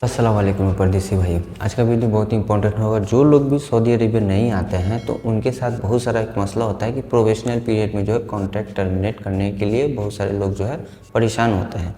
अस्सलाम वालेकुम परदेसी भाई। आज का वीडियो बहुत ही इंपॉर्टेंट होगा। जो लोग भी सऊदी अरेबिया नहीं आते हैं तो उनके साथ बहुत सारा एक मसला होता है कि प्रोबेशनल पीरियड में जो है कॉन्ट्रैक्ट टर्मिनेट करने के लिए बहुत सारे लोग जो है परेशान होते हैं।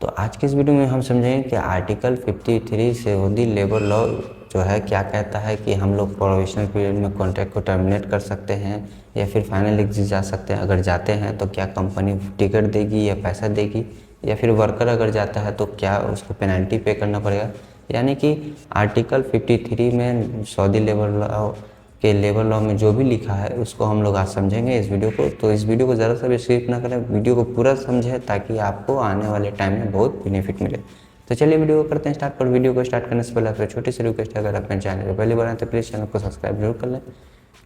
तो आज की इस वीडियो में हम समझेंगे कि आर्टिकल 53 सऊदी लेबर लॉ जो है क्या कहता है कि हम लोग प्रोबेशनल पीरियड में कॉन्ट्रैक्ट को टर्मिनेट कर सकते हैं या फिर फाइनल एग्जिट जा सकते हैं। अगर जाते हैं तो क्या कंपनी टिकट देगी या पैसा देगी, या फिर वर्कर अगर जाता है तो क्या उसको पेनल्टी पे करना पड़ेगा। यानी कि आर्टिकल 53 में सऊदी लेबर लॉ में जो भी लिखा है उसको हम लोग आज समझेंगे इस वीडियो को। तो इस वीडियो को ज़रा सा भी स्किप ना करें, वीडियो को पूरा समझें ताकि आपको आने वाले टाइम में बहुत बेनिफिट मिले। तो चलिए वीडियो को करते हैं स्टार्ट। पर वीडियो को स्टार्ट करने से पहले आपसे छोटी सी रिक्वेस्ट है, अगर अपने चैनल को पहली बार आए तो प्लीज़ चैनल को सब्सक्राइब जरूर कर लें,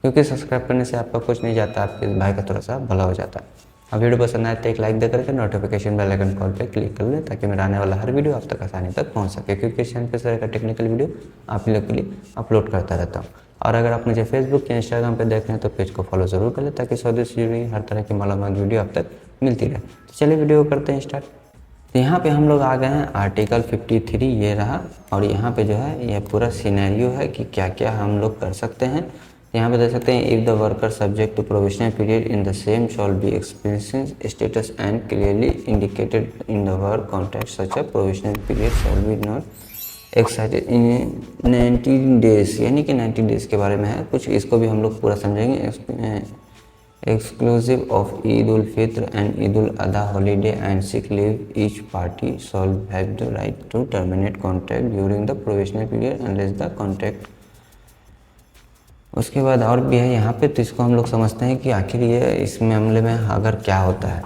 क्योंकि सब्सक्राइब करने से आपका कुछ नहीं जाता, आपके भाई का थोड़ा सा भला हो जाता है। अब वीडियो पसंद आए तो एक लाइक देकर के नोटिफिकेशन बेल आइकन कॉल पे क्लिक कर लें ताकि मेरा आने वाला हर वीडियो आप तक आसानी तक पहुंच सके, क्योंकि इस चैनल पे सारे का टेक्निकल वीडियो आप लोग के लिए अपलोड करता रहता हूं। और अगर आप मुझे फेसबुक या इंस्टाग्राम पे देख रहे हैं तो पेज को फॉलो ज़रूर कर लें ताकि सऊदी से जुड़ी हर तरह की मालूमात वीडियो आप तक मिलती रहे। तो चलिए वीडियो करते हैं स्टार्ट। तो यहाँ पे हम लोग आ गए हैं आर्टिकल 53, ये रहा। और यहाँ पे जो है ये पूरा सिनेरियो है कि क्या क्या हम लोग कर सकते हैं। यहाँ पे देख सकते हैं, if the worker subject to provisional period in the same shall be experience status and clearly indicated in the work contract such a provisional period shall be not excited in 90 days. यानी कि 90 days के बारे में है कुछ, इसको भी हम लोग पूरा समझेंगे। Exclusive of Eid ul Fitr and Eid ul Adha holiday and sick leave, each party shall have the right to terminate contract during the provisional period unless the contract. उसके बाद और भी है यहाँ पे, तो इसको हम लोग समझते हैं कि आखिर ये इस मामले में अगर क्या होता है।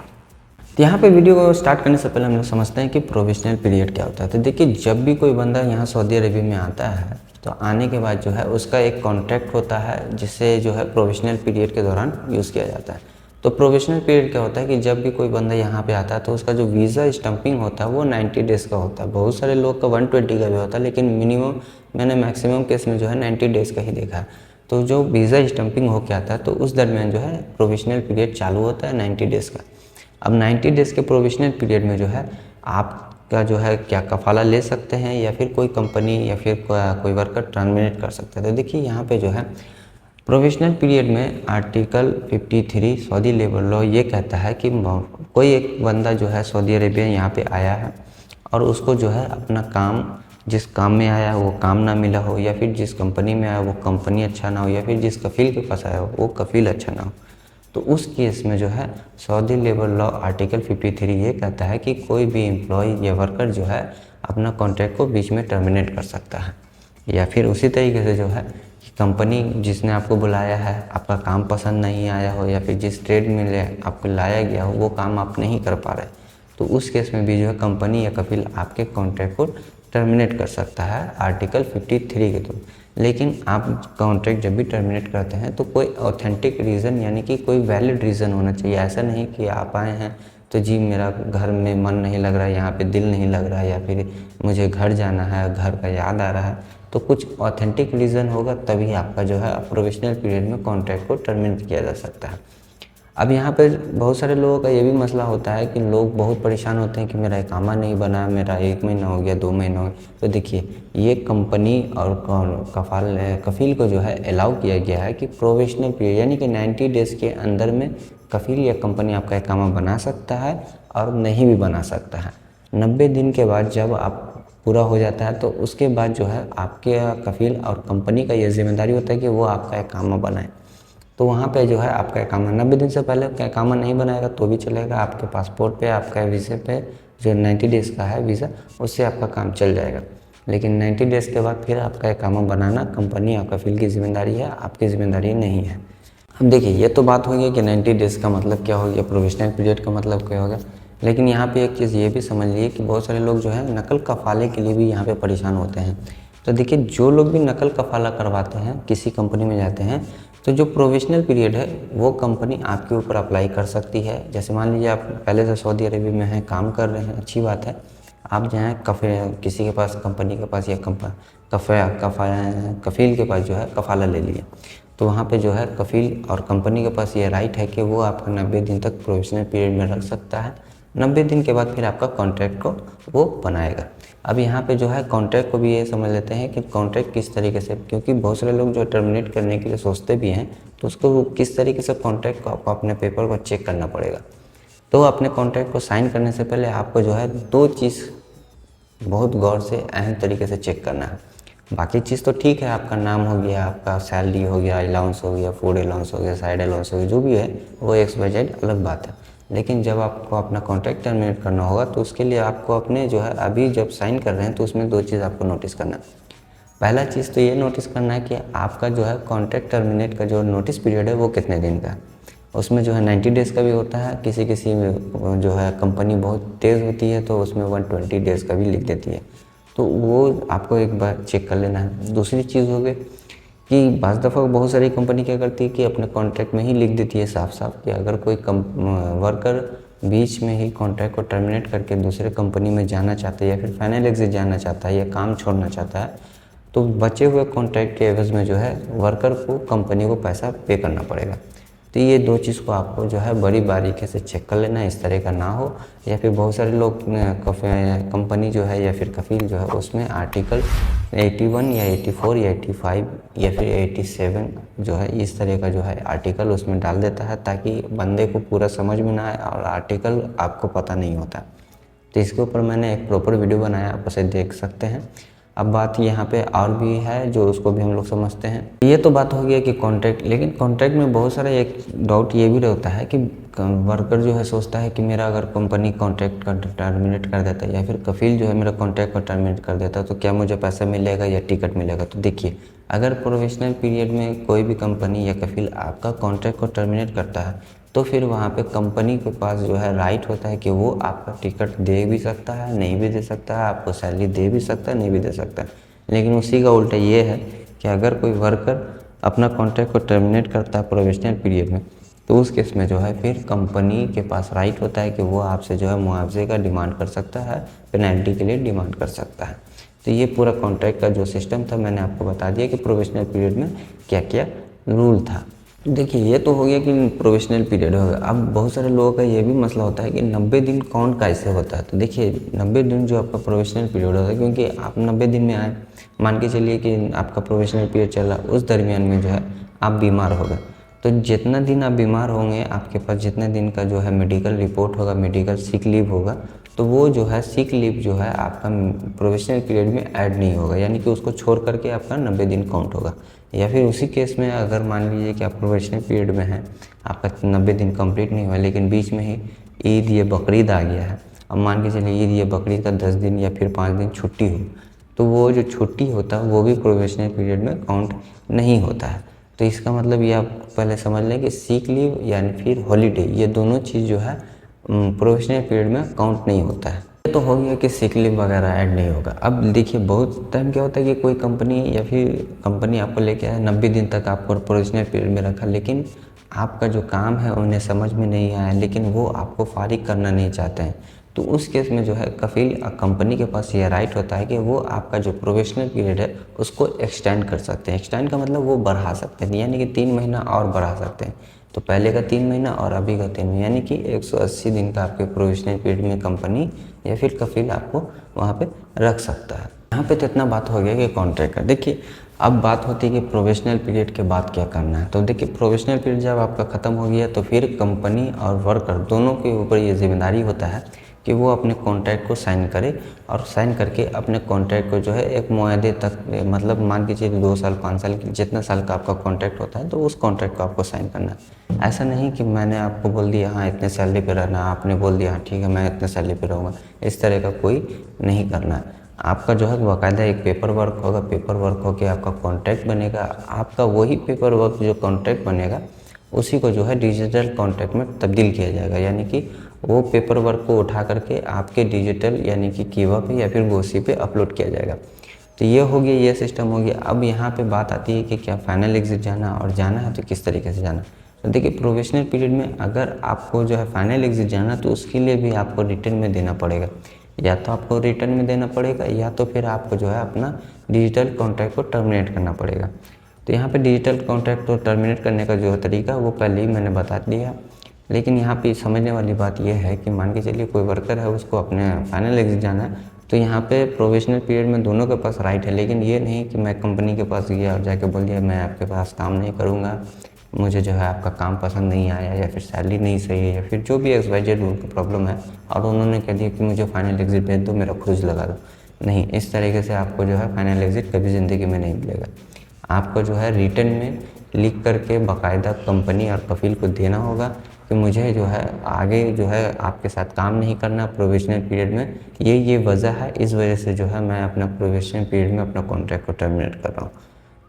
तो यहाँ पे वीडियो को स्टार्ट करने से पहले हम लोग समझते हैं कि प्रोविजनल पीरियड क्या होता है। तो देखिए, जब भी कोई बंदा यहाँ सऊदी अरबिया में आता है तो आने के बाद जो है उसका एक कॉन्ट्रैक्ट होता है जिसे जो है प्रोविजनल पीरियड के दौरान यूज़ किया जाता है। तो प्रोविजनल पीरियड क्या होता है कि जब भी कोई बंदा यहाँ पे आता है तो उसका जो वीज़ा स्टम्पिंग होता है वो 90 डेज़ का होता है। बहुत सारे लोग का 120 का भी होता है, लेकिन मिनिमम मैंने मैक्सिमम केस में जो है 90 डेज़ का ही देखा है। तो जो वीज़ा स्टम्पिंग हो के आता है तो उस दरमियान जो है प्रोविजनल पीरियड चालू होता है 90 डेज़ का। अब 90 डेज़ के प्रोविजनल पीरियड में जो है आपका जो है क्या कफ़ाला ले सकते हैं या फिर कोई कंपनी या फिर कोई वर्कर टर्मिनेट कर सकता है। तो देखिए यहाँ पे जो है प्रोविजनल पीरियड में आर्टिकल 53 सऊदी लेबर लॉ ये कहता है कि कोई एक बंदा जो है सऊदी अरेबिया यहाँ पे आया है और उसको जो है अपना काम, जिस काम में आया है वो काम ना मिला हो, या फिर जिस कंपनी में आया वो कंपनी अच्छा ना हो, या फिर जिस कफ़ील के पास आया हो वो कफ़ील अच्छा ना हो, तो उस केस में जो है सऊदी लेबर लॉ आर्टिकल 53 ये कहता है कि कोई भी एम्प्लॉय या वर्कर जो है अपना कॉन्ट्रैक्ट को बीच में टर्मिनेट कर सकता है। या फिर उसी तरीके से जो है कंपनी जिसने आपको बुलाया है, आपका काम पसंद नहीं आया हो, या फिर जिस ट्रेड में आपको लाया गया हो वो काम आप नहीं कर पा रहे, तो उस केस में भी जो है कंपनी या कफील आपके कॉन्ट्रैक्ट को टर्मिनेट कर सकता है आर्टिकल 53 के थ्रू। लेकिन आप कॉन्ट्रैक्ट जब भी टर्मिनेट करते हैं तो कोई ऑथेंटिक रीज़न यानी कि कोई वैलिड रीज़न होना चाहिए। ऐसा नहीं कि आप आए हैं तो जी मेरा घर में मन नहीं लग रहा है, यहाँ पे दिल नहीं लग रहा है, या फिर मुझे घर जाना है, घर का याद आ रहा है, तो कुछ ऑथेंटिक रीज़न होगा तभी आपका जो है प्रोविजनल पीरियड में कॉन्ट्रैक्ट को टर्मिनेट किया जा सकता है। अब यहाँ पे बहुत सारे लोगों का ये भी मसला होता है कि लोग बहुत परेशान होते हैं कि मेरा इकामा नहीं बना, मेरा 1 महीना हो गया, 2 महीना हो गया। तो देखिए, ये कंपनी और कफ़ील को जो है अलाउ किया गया है कि प्रोविजनल पीरियड यानी कि 90 डेज़ के अंदर में कफ़ील या कंपनी आपका इकामा बना सकता है और नहीं भी बना सकता है। 90 दिन के बाद जब आप पूरा हो जाता है तो उसके बाद जो है आपके कफ़ील और कंपनी का ये जिम्मेदारी होता है कि वो आपका इकामा बनाए। तो वहाँ पे जो है आपका इकामा 90 दिन से पहले का इकामा नहीं बनाएगा तो भी चलेगा, आपके पासपोर्ट पे, आपका वीज़े पे जो 90 डेज़ का है वीज़ा, उससे आपका काम चल जाएगा। लेकिन 90 डेज़ के बाद फिर आपका इकामा बनाना कंपनी और कफ़ील की जिम्मेदारी है, आपकी जिम्मेदारी नहीं है। अब देखिए, ये तो बात हो गई कि 90 डेज़ का मतलब क्या हो गया, प्रोविजनल पीरियड का मतलब क्या होगा। लेकिन यहाँ पे एक चीज़ ये भी समझ लीजिए कि बहुत सारे लोग जो है नकल कफ़ाले के लिए भी यहाँ पे परेशान होते हैं। तो देखिए, जो लोग भी नकल कफ़ाला करवाते हैं, किसी कंपनी में जाते हैं, तो जो प्रोविजनल पीरियड है वो कंपनी आपके ऊपर अप्लाई कर सकती है। जैसे मान लीजिए आप पहले से सऊदी अरबिया में हैं, काम कर रहे हैं, अच्छी बात है। आप जाएँ किसी के पास, कंपनी के पास, या कफ़ील के पास जो है कफ़ाला ले लिया, तो वहाँ पे जो है कफ़ील और कंपनी के पास ये राइट है कि वो आपका 90 दिन तक प्रोविजनल पीरियड में रख सकता है। 90 दिन के बाद फिर आपका कॉन्ट्रैक्ट को वो बनाएगा। अब यहाँ पे जो है कॉन्ट्रैक्ट को भी ये समझ लेते हैं कि कॉन्ट्रैक्ट किस तरीके से, क्योंकि बहुत सारे लोग जो टर्मिनेट करने के लिए सोचते भी हैं तो उसको किस तरीके से कॉन्ट्रैक्ट को आपको अपने पेपर को चेक करना पड़ेगा। तो अपने कॉन्ट्रैक्ट को साइन करने से पहले आपको जो है 2 चीज़ बहुत गौर से अहम तरीके से चेक करना है। बाकी चीज़ तो ठीक है, आपका नाम हो गया, आपका सैलरी हो गया, अलाउंस हो गया, फूड अलाउंस हो गया, साइड अलाउंस हो गया, जो भी है वो XYZ अलग बात है। लेकिन जब आपको अपना कॉन्ट्रैक्ट टर्मिनेट करना होगा तो उसके लिए आपको अपने जो है अभी जब साइन कर रहे हैं तो उसमें 2 चीज़ आपको नोटिस करना है। पहला चीज़ तो ये नोटिस करना है कि आपका जो है कॉन्ट्रैक्ट टर्मिनेट का जो नोटिस पीरियड है वो कितने दिन का है। उसमें जो है 90 डेज़ का भी होता है, किसी किसी में जो है कंपनी बहुत तेज़ होती है तो उसमें 120 डेज़ का भी लिख देती है, तो वो आपको एक बार चेक कर लेना है। दूसरी चीज़ हो गई कि बाज़ दफ़ा बहुत सारी कंपनी क्या करती है कि अपने कॉन्ट्रैक्ट में ही लिख देती है साफ साफ कि अगर कोई वर्कर बीच में ही कॉन्ट्रैक्ट को टर्मिनेट करके दूसरे कंपनी में जाना चाहता है या फिर फाइनल एग्जिट जाना चाहता है या काम छोड़ना चाहता है तो बचे हुए कॉन्ट्रैक्ट के एवज़ में जो है वर्कर को कंपनी को पैसा पे करना पड़ेगा। तो ये 2 चीज़ को आपको जो है बड़ी बारीकी से चेक कर लेना है, इस तरह का ना हो। या फिर बहुत सारे लोग कंपनी जो है या फिर कफील जो है उसमें आर्टिकल 81 या 84 या 85 या फिर 87 जो है इस तरह का जो है आर्टिकल उसमें डाल देता है ताकि बंदे को पूरा समझ में ना आए और आर्टिकल आपको पता नहीं होता। तो इसके ऊपर मैंने एक प्रॉपर वीडियो बनाया, आप उसे देख सकते हैं। अब बात यहाँ पे और भी है जो उसको भी हम लोग समझते हैं। ये तो बात हो गया कि कॉन्ट्रैक्ट, लेकिन कॉन्ट्रैक्ट में बहुत सारा एक डाउट ये भी रहता है कि वर्कर जो है सोचता है कि मेरा अगर कंपनी कॉन्ट्रैक्ट का टर्मिनेट कर देता है या फिर कफील जो है मेरा कॉन्ट्रैक्ट को टर्मिनेट कर देता है तो क्या मुझे पैसा मिलेगा या टिकट मिलेगा। तो देखिए, अगर प्रोविजनल पीरियड में कोई भी कंपनी या कफील आपका कॉन्ट्रैक्ट को टर्मिनेट करता है तो फिर वहाँ पे कंपनी के पास जो है राइट होता है कि वो आपका टिकट दे भी सकता है, नहीं भी दे सकता है, आपको सैलरी दे भी सकता है, नहीं भी दे सकता है। लेकिन उसी का उल्टा ये है कि अगर कोई वर्कर अपना कॉन्ट्रैक्ट को टर्मिनेट करता है प्रोविजनल पीरियड में तो उस केस में जो है फिर कंपनी के पास राइट होता है कि वो आपसे जो है मुआवजे का डिमांड कर सकता है, पेनल्टी के लिए डिमांड कर सकता है। तो ये पूरा कॉन्ट्रैक्ट का जो सिस्टम था मैंने आपको बता दिया कि प्रोविजनल पीरियड में क्या क्या रूल था। देखिए, ये तो हो गया कि प्रोविजनल पीरियड हो गया। अब बहुत सारे लोगों का ये भी मसला होता है कि 90 दिन कौन कैसे होता है। तो देखिए, 90 दिन जो आपका प्रोविजनल पीरियड होता है, क्योंकि आप 90 दिन में आए, मान के चलिए कि आपका प्रोविजनल पीरियड चला, उस दरमियान में जो है आप बीमार हो गए, तो जितना दिन आप बीमार होंगे आपके पास जितने दिन का जो है मेडिकल रिपोर्ट होगा, मेडिकल सिक लीव होगा, तो वो जो है सिक लीव जो है आपका प्रोविजनल पीरियड में ऐड नहीं होगा, यानी कि उसको छोड़ करके आपका 90 दिन काउंट होगा। या फिर उसी केस में अगर मान लीजिए कि आप प्रोविजनल पीरियड में हैं, आपका 90 दिन कंप्लीट नहीं हुआ लेकिन बीच में ही ईद या बकरीद आ गया है, अब मान के चलिए ईद या बकरीद का 10 दिन या फिर 5 दिन छुट्टी हो, तो वो जो छुट्टी होता है वो भी प्रोविजनल पीरियड में काउंट नहीं होता है। तो इसका मतलब ये आप पहले समझ लें कि सिक लीव यानी फिर हॉलीडे, ये दोनों चीज़ जो है प्रोविजनल पीरियड में काउंट नहीं होता है। ये तो हो गया कि सिक लीव वगैरह ऐड नहीं होगा। अब देखिए, बहुत टाइम क्या होता है कि कोई कंपनी या फिर कंपनी आपको लेके आए, 90 दिन तक आपको प्रोविजनल पीरियड में रखा, लेकिन आपका जो काम है उन्हें समझ में नहीं आया, लेकिन वो आपको फारिग करना नहीं चाहते हैं। तो उस केस में जो है कफील कंपनी के पास ये राइट होता है कि वो आपका जो प्रोविजनल पीरियड है उसको एक्सटेंड कर सकते हैं। एक्सटेंड का मतलब वो बढ़ा सकते हैं, यानी कि 3 महीना और बढ़ा सकते हैं। तो पहले का 3 महीना और अभी का 3 महीना, यानी कि 180 दिन का आपके प्रोविजनल पीरियड में कंपनी या फिर कफील आपको वहाँ पे रख सकता है। यहाँ पे तो इतना बात हो गया कि कॉन्ट्रैक्ट का। देखिए, अब बात होती है कि प्रोविजनल पीरियड के बाद क्या करना है। तो देखिए, प्रोविजनल पीरियड जब आपका ख़त्म हो गया तो फिर कंपनी और वर्कर दोनों के ऊपर ये जिम्मेदारी होता है कि वो अपने कॉन्ट्रैक्ट को साइन करे और साइन करके अपने कॉन्ट्रैक्ट को जो है एक मुआदे तक, मतलब मान के चलिए 2 साल 5 साल जितना साल का आपका कॉन्ट्रैक्ट होता है तो उस कॉन्ट्रैक्ट को आपको साइन करना है। ऐसा नहीं कि मैंने आपको बोल दिया हाँ इतने सैलरी पे रहना, आपने बोल दिया हाँ ठीक है मैं इतने सैलरी पे रहूँगा, इस तरह का कोई नहीं करना है। आपका जो है बाकायदा एक पेपर वर्क होगा, पेपर वर्क होकर आपका कॉन्ट्रैक्ट बनेगा। आपका वही पेपर वर्क जो कॉन्ट्रैक्ट बनेगा उसी को जो है डिजिटल कॉन्ट्रैक्ट में तब्दील किया जाएगा, यानी कि वो पेपर वर्क को उठा करके आपके डिजिटल यानी कि कीवा पे या फिर गोसी पे अपलोड किया जाएगा। तो ये हो गया, ये सिस्टम हो गया। अब यहाँ पे बात आती है कि क्या फाइनल एग्जिट जाना और जाना है तो किस तरीके से जाना। तो देखिए, प्रोविजनल पीरियड में अगर आपको जो है फाइनल एग्जिट जाना तो उसके लिए भी आपको रिटर्न में देना पड़ेगा, या तो आपको रिटर्न में देना पड़ेगा या तो फिर आपको जो है अपना डिजिटल कॉन्ट्रैक्ट को टर्मिनेट करना पड़ेगा। तो यहाँ पे डिजिटल कॉन्ट्रैक्ट को टर्मिनेट करने का जो है तरीका वो पहले ही मैंने बता दिया। लेकिन यहाँ पे समझने वाली बात यह है कि मान के चलिए कोई वर्कर है, उसको अपने फाइनल एग्जिट जाना है, तो यहाँ पे प्रोविजनल पीरियड में दोनों के पास राइट है, लेकिन ये नहीं कि मैं कंपनी के पास गया और जाके बोल दिया मैं आपके पास काम नहीं करूँगा, मुझे जो है आपका काम पसंद नहीं आया, या फिर सैलरी नहीं सही है, या फिर जो भी XYZ उनकी प्रॉब्लम है, और उन्होंने कह दिया कि मुझे फाइनल एग्ज़िट भेज दो, मेरा क्रूज लगा दो। नहीं, इस तरीके से आपको जो है फाइनल एग्ज़िट कभी ज़िंदगी में नहीं मिलेगा। आपको जो है रिटन में लिख करके बाकायदा कंपनी और कफ़ील को देना होगा कि मुझे जो है आगे जो है आपके साथ काम नहीं करना प्रोविजनल पीरियड में, ये वजह है, इस वजह से जो है मैं अपना प्रोविजनल पीरियड में अपना कॉन्ट्रैक्ट को टर्मिनेट कर रहा हूँ।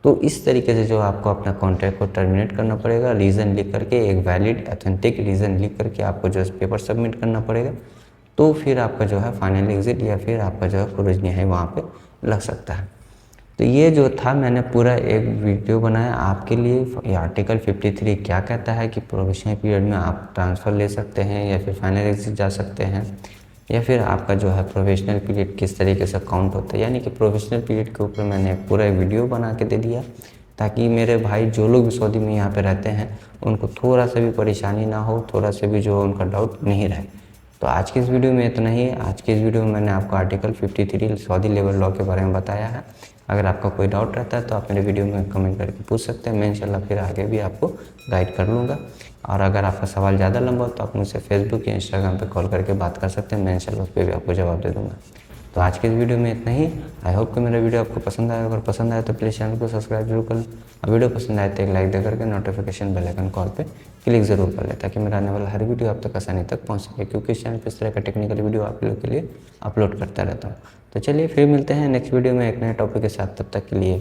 तो इस तरीके से जो आपको अपना कॉन्ट्रैक्ट को टर्मिनेट करना पड़ेगा, रीज़न लिख करके, एक वैलिड ऑथेंटिक रीज़न लिख करके आपको जो है पेपर सबमिट करना पड़ेगा। तो फिर आपका जो है फाइनल एग्ज़िट या फिर आपका जो है प्रोविजनल है वहाँ पे लग सकता है। तो ये जो था मैंने पूरा एक वीडियो बनाया आपके लिए। ये आर्टिकल 53 क्या कहता है कि प्रोविजनल पीरियड में आप ट्रांसफ़र ले सकते हैं या फिर फाइनल एग्ज़िट जा सकते हैं, या फिर आपका जो है प्रोविजनल पीरियड किस तरीके से काउंट होता है। यानी कि प्रोविजनल पीरियड के ऊपर मैंने पूरा वीडियो बना के दे दिया, ताकि मेरे भाई जो लोग भी सऊदी में यहाँ पे रहते हैं उनको थोड़ा सा भी परेशानी ना हो, थोड़ा सा भी जो उनका डाउट नहीं रहे। तो आज की इस वीडियो में इतना ही। आज की इस वीडियो में मैंने आपको आर्टिकल 53 सऊदी लेबर लॉ के बारे में बताया है। अगर आपका कोई डाउट रहता है तो आप मेरे वीडियो में कमेंट करके पूछ सकते हैं, मैं इंशाल्लाह फिर आगे भी आपको गाइड कर लूँगा। और अगर आपका सवाल ज़्यादा लंबा हो तो आप मुझसे फेसबुक या इंस्टाग्राम पे कॉल करके बात कर सकते हैं, मैं इंशाल्लाह उस पर भी आपको जवाब दे दूँगा। तो आज के इस वीडियो में इतना ही। आई होप कि मेरा वीडियो आपको पसंद आया। अगर पसंद आया तो प्लीज़ चैनल को सब्सक्राइब जरूर कर लें, और वीडियो पसंद आए तो एक लाइक दे करके नोटिफिकेशन बेल आइकन कॉल पे क्लिक ज़रूर कर लें, ताकि मेरा आने वाला हर वीडियो आप तक आसानी तक पहुंच सके, क्योंकि इस चैनल पर इस तरह का टेक्निकल वीडियो आप लोग के लिए अपलोड करता रहता हूँ। तो चलिए फिर मिलते हैं नेक्स्ट वीडियो में एक नए टॉपिक के साथ, तब तक के लिए